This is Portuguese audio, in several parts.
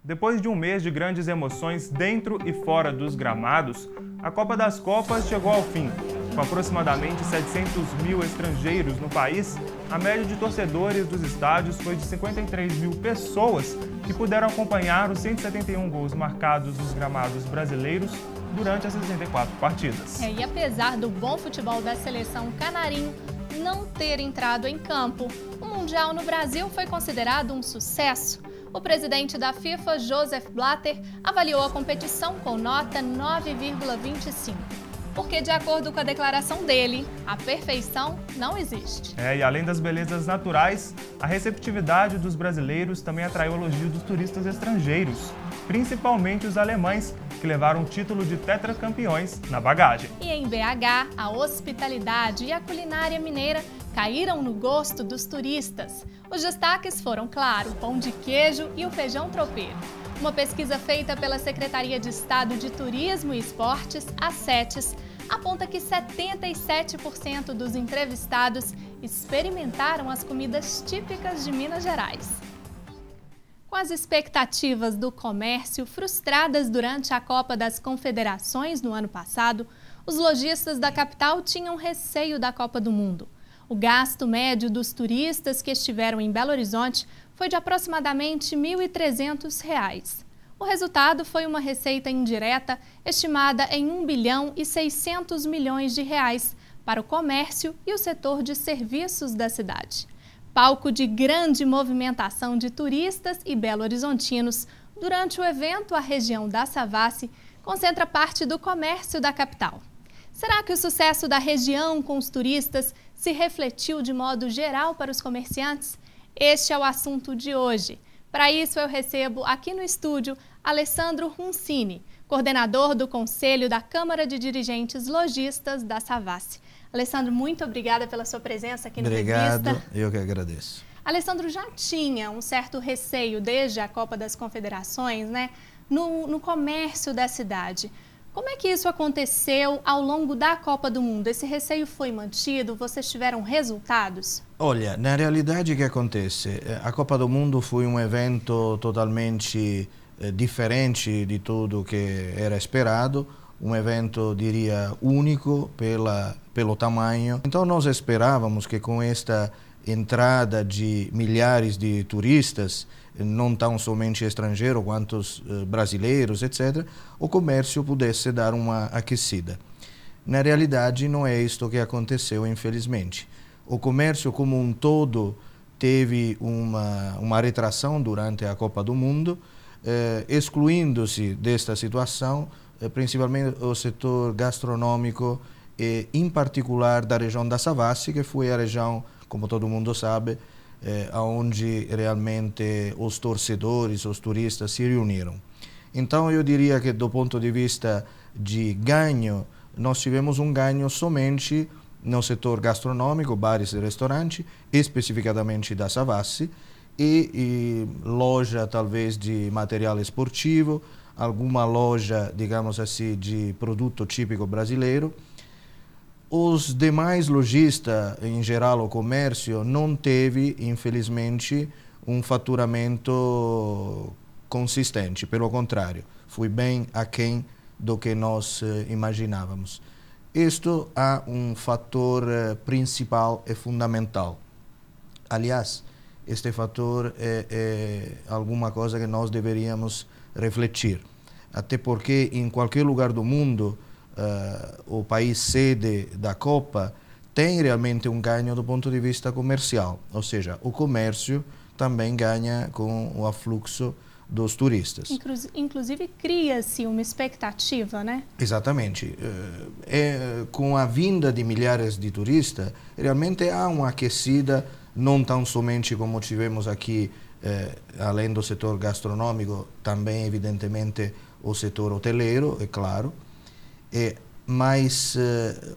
Depois de um mês de grandes emoções dentro e fora dos gramados, a Copa das Copas chegou ao fim. Com aproximadamente 700 mil estrangeiros no país, a média de torcedores dos estádios foi de 53 mil pessoas que puderam acompanhar os 171 gols marcados nos gramados brasileiros durante as 64 partidas. E apesar do bom futebol da seleção canarinho não ter entrado em campo, o Mundial no Brasil foi considerado um sucesso. O presidente da FIFA, Joseph Blatter, avaliou a competição com nota 9,25. Porque, de acordo com a declaração dele, a perfeição não existe. E além das belezas naturais, a receptividade dos brasileiros também atraiu elogio dos turistas estrangeiros, principalmente os alemães, que levaram o título de tetracampeões na bagagem. E em BH, a hospitalidade e a culinária mineira caíram no gosto dos turistas. Os destaques foram, claro, o pão de queijo e o feijão tropeiro. Uma pesquisa feita pela Secretaria de Estado de Turismo e Esportes, a SETES, aponta que 77% dos entrevistados experimentaram as comidas típicas de Minas Gerais. Com as expectativas do comércio frustradas durante a Copa das Confederações no ano passado, os lojistas da capital tinham receio da Copa do Mundo. O gasto médio dos turistas que estiveram em Belo Horizonte foi de aproximadamente R$ 1.300. O resultado foi uma receita indireta estimada em R$ 1 bilhão e 600 milhões de reais para o comércio e o setor de serviços da cidade. Palco de grande movimentação de turistas e belo-horizontinos, durante o evento, a região da Savassi concentra parte do comércio da capital. Será que o sucesso da região com os turistas se refletiu de modo geral para os comerciantes? Este é o assunto de hoje. Para isso, eu recebo aqui no estúdio Alessandro Runcini, coordenador do Conselho da Câmara de Dirigentes Lojistas da Savassi. Alessandro, muito obrigada pela sua presença aqui no Revista. Obrigado, eu que agradeço. Alessandro, já tinha um certo receio desde a Copa das Confederações, né, no comércio da cidade. Como é que isso aconteceu ao longo da Copa do Mundo? Esse receio foi mantido? Vocês tiveram resultados? Olha, na realidade o que acontece? A Copa do Mundo foi um evento totalmente diferente de tudo que era esperado, um evento, diria, único pelo tamanho. Então nós esperávamos que com esta entrada de milhares de turistas, não tão somente estrangeiros quanto brasileiros, etc., o comércio pudesse dar uma aquecida. Na realidade, não é isto que aconteceu, infelizmente. O comércio como um todo teve uma retração durante a Copa do Mundo, excluindo-se desta situação, principalmente o setor gastronômico, e em particular da região da Savassi, que foi a região, como todo mundo sabe, onde realmente os torcedores, os turistas se reuniram. Então eu diria que do ponto de vista de ganho, nós tivemos um ganho somente no setor gastronômico, bares e restaurantes, especificamente da Savassi, e loja talvez de material esportivo, alguma loja, digamos assim, de produto típico brasileiro. Os demais lojistas, em geral o comércio, não teve, infelizmente, um faturamento consistente. Pelo contrário, foi bem aquém do que nós imaginávamos. Isto é um fator principal e fundamental. Aliás, este fator é alguma coisa que nós deveríamos refletir. Até porque em qualquer lugar do mundo, o país sede da Copa tem realmente um ganho do ponto de vista comercial, ou seja, o comércio também ganha com o afluxo dos turistas. Inclusive cria-se uma expectativa, né? Exatamente. Com a vinda de milhares de turistas, realmente há uma aquecida, não tão somente como tivemos aqui, além do setor gastronômico, também evidentemente o setor hoteleiro, é claro. Mas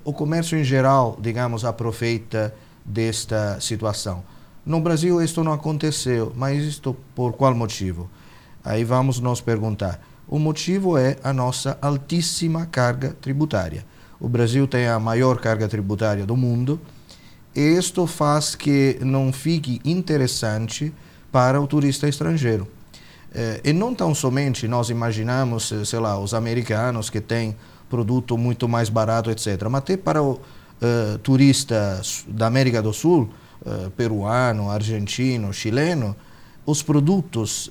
o comércio em geral, digamos, aproveita desta situação. No Brasil isto não aconteceu, mas isto por qual motivo? Aí vamos nos perguntar. O motivo é a nossa altíssima carga tributária. O Brasil tem a maior carga tributária do mundo e isto faz que não fique interessante para o turista estrangeiro. E não tão somente nós imaginamos, sei lá, os americanos que têm produto muito mais barato, etc. Mas até para o turista da América do Sul, peruano, argentino, chileno, os produtos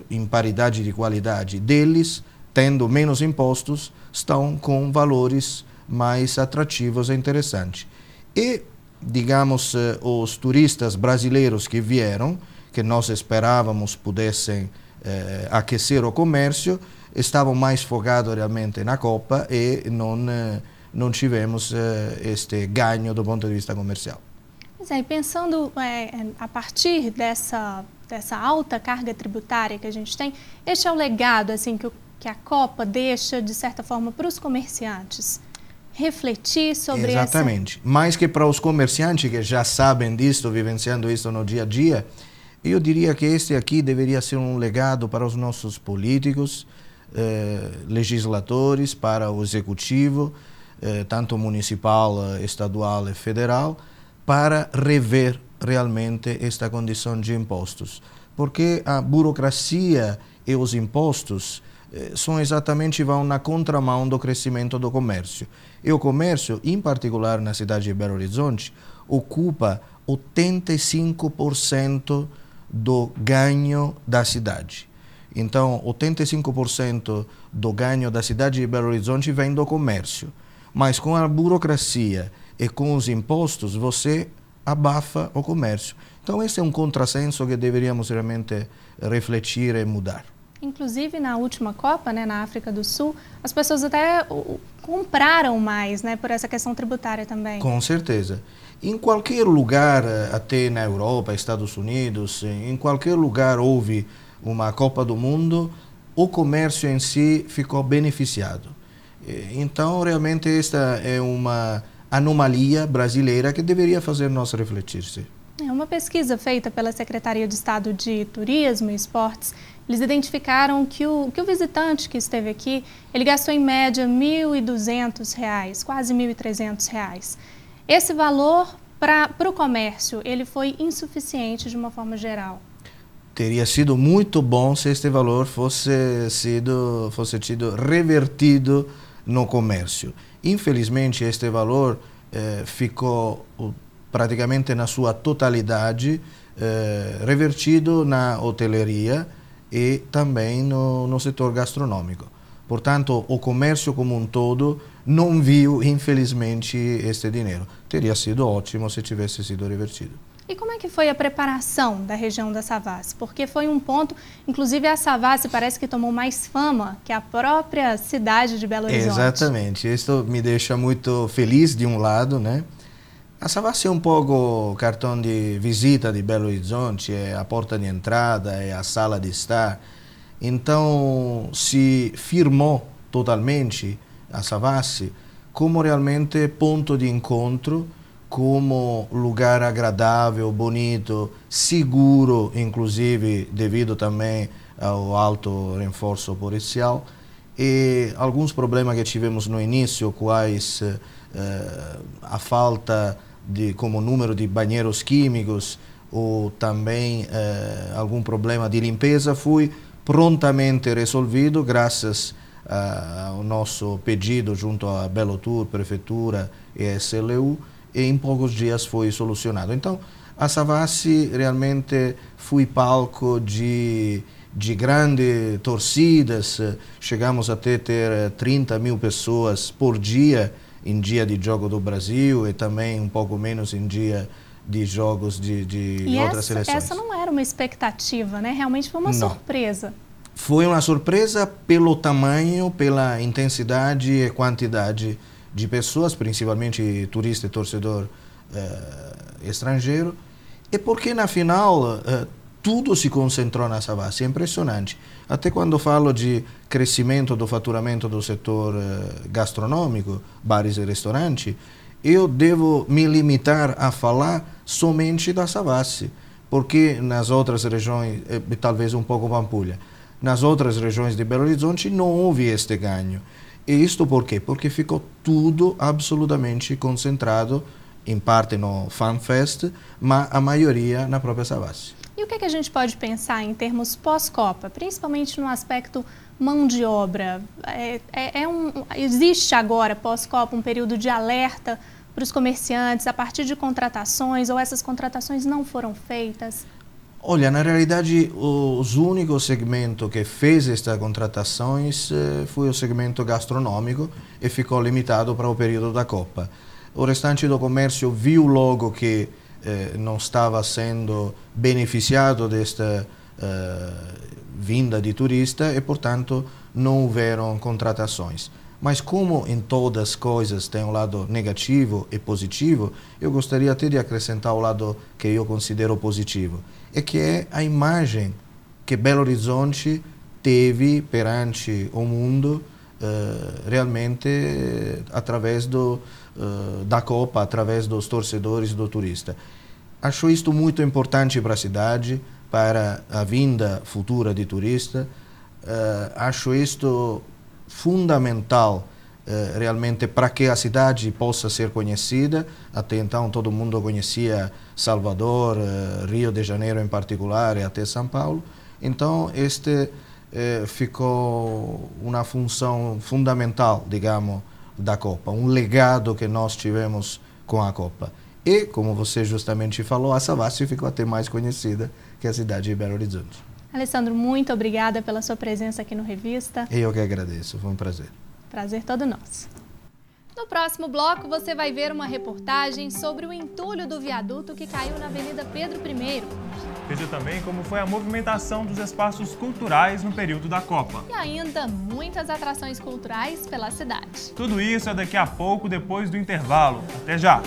em paridade de qualidade deles, tendo menos impostos, estão com valores mais atrativos e interessantes. E, digamos, os turistas brasileiros que vieram, que nós esperávamos pudessem aquecer o comércio, estavam mais focados realmente na Copa e não tivemos este ganho do ponto de vista comercial. Pois é, e pensando a partir dessa alta carga tributária que a gente tem, este é o legado assim, que a Copa deixa, de certa forma, para os comerciantes? Refletir sobre Exatamente. Mais que para os comerciantes que já sabem disso, vivenciando isso no dia a dia, eu diria que este aqui deveria ser um legado para os nossos políticos, legisladores, para o executivo, tanto municipal, estadual e federal, para rever realmente esta condição de impostos. Porque a burocracia e os impostos são exatamente, vão na contramão do crescimento do comércio. E o comércio, em particular na cidade de Belo Horizonte, ocupa 85% do ganho da cidade. Então, 85% do ganho da cidade de Belo Horizonte vem do comércio. Mas com a burocracia e com os impostos, você abafa o comércio. Então, esse é um contrassenso que deveríamos realmente refletir e mudar. Inclusive, na última Copa, né, na África do Sul, as pessoas até compraram mais, né, por essa questão tributária também. Com certeza. Em qualquer lugar, até na Europa, Estados Unidos, em qualquer lugar houve uma Copa do Mundo, o comércio em si ficou beneficiado. Então, realmente, esta é uma anomalia brasileira que deveria fazer nós refletir-se. Uma pesquisa feita pela Secretaria de Estado de Turismo e Esportes, eles identificaram que o visitante que esteve aqui, ele gastou em média R$ 1.200, quase R$ 1.300. Esse valor para o comércio, ele foi insuficiente de uma forma geral. Teria sido muito bom se este valor fosse tido revertido no comércio. Infelizmente, este valor ficou praticamente na sua totalidade revertido na hotelaria e também no setor gastronômico. Portanto, o comércio como um todo não viu, infelizmente, este dinheiro. Teria sido ótimo se tivesse sido revertido. E como é que foi a preparação da região da Savassi? Porque foi um ponto, inclusive a Savassi parece que tomou mais fama que a própria cidade de Belo Horizonte. Exatamente, isso me deixa muito feliz de um lado, né? A Savassi é um pouco o cartão de visita de Belo Horizonte, é a porta de entrada, é a sala de estar. Então, se firmou totalmente a Savassi como realmente ponto de encontro, como lugar agradável, bonito, seguro, inclusive devido também ao alto reforço policial. E alguns problemas que tivemos no início, quais a falta como número de banheiros químicos ou também algum problema de limpeza, foi prontamente resolvido graças ao nosso pedido junto à Belotur, Prefeitura e SLU, e em poucos dias foi solucionado. Então, a Savassi realmente foi palco de grandes torcidas, chegamos até ter 30 mil pessoas por dia em dia de Jogo do Brasil e também um pouco menos em dia de jogos de outras seleções. Essa não era uma expectativa, né? Realmente foi uma surpresa. Foi uma surpresa pelo tamanho, pela intensidade e quantidade de pessoas, principalmente turista e torcedor estrangeiro, e porque na final tudo se concentrou na Savassi, é impressionante. Até quando falo de crescimento do faturamento do setor gastronômico, bares e restaurantes, eu devo me limitar a falar somente da Savassi, porque nas outras regiões, talvez um pouco Pampulha, nas outras regiões de Belo Horizonte não houve este ganho. E isto por quê? Porque ficou tudo absolutamente concentrado, em parte no FanFest, mas a maioria na própria Savassi. E o que a gente pode pensar em termos pós-Copa, principalmente no aspecto mão de obra? Existe agora, pós-Copa, um período de alerta para os comerciantes a partir de contratações, ou essas contratações não foram feitas? Olha, na realidade, o único segmento que fez estas contratações foi o segmento gastronômico e ficou limitado para o período da Copa. O restante do comércio viu logo que não estava sendo beneficiado desta vinda de turista e, portanto, não houveram contratações. Mas como em todas as coisas tem um lado negativo e positivo, eu gostaria até de acrescentar o lado que eu considero positivo, é que é a imagem que Belo Horizonte teve perante o mundo realmente através da Copa, através dos torcedores do turista. Acho isto muito importante para a cidade, para a vinda futura de turista. Acho isto fundamental realmente para que a cidade possa ser conhecida. Até então todo mundo conhecia Salvador, Rio de Janeiro em particular e até São Paulo. Então este ficou uma função fundamental, digamos, da Copa, um legado que nós tivemos com a Copa. E, como você justamente falou, a Savassi ficou até mais conhecida que a cidade de Belo Horizonte. Alessandro, muito obrigada pela sua presença aqui no Revista. Eu que agradeço, foi um prazer. Prazer todo nosso. No próximo bloco, você vai ver uma reportagem sobre o entulho do viaduto que caiu na Avenida Pedro I. Veja também como foi a movimentação dos espaços culturais no período da Copa. E ainda muitas atrações culturais pela cidade. Tudo isso é daqui a pouco, depois do intervalo. Até já!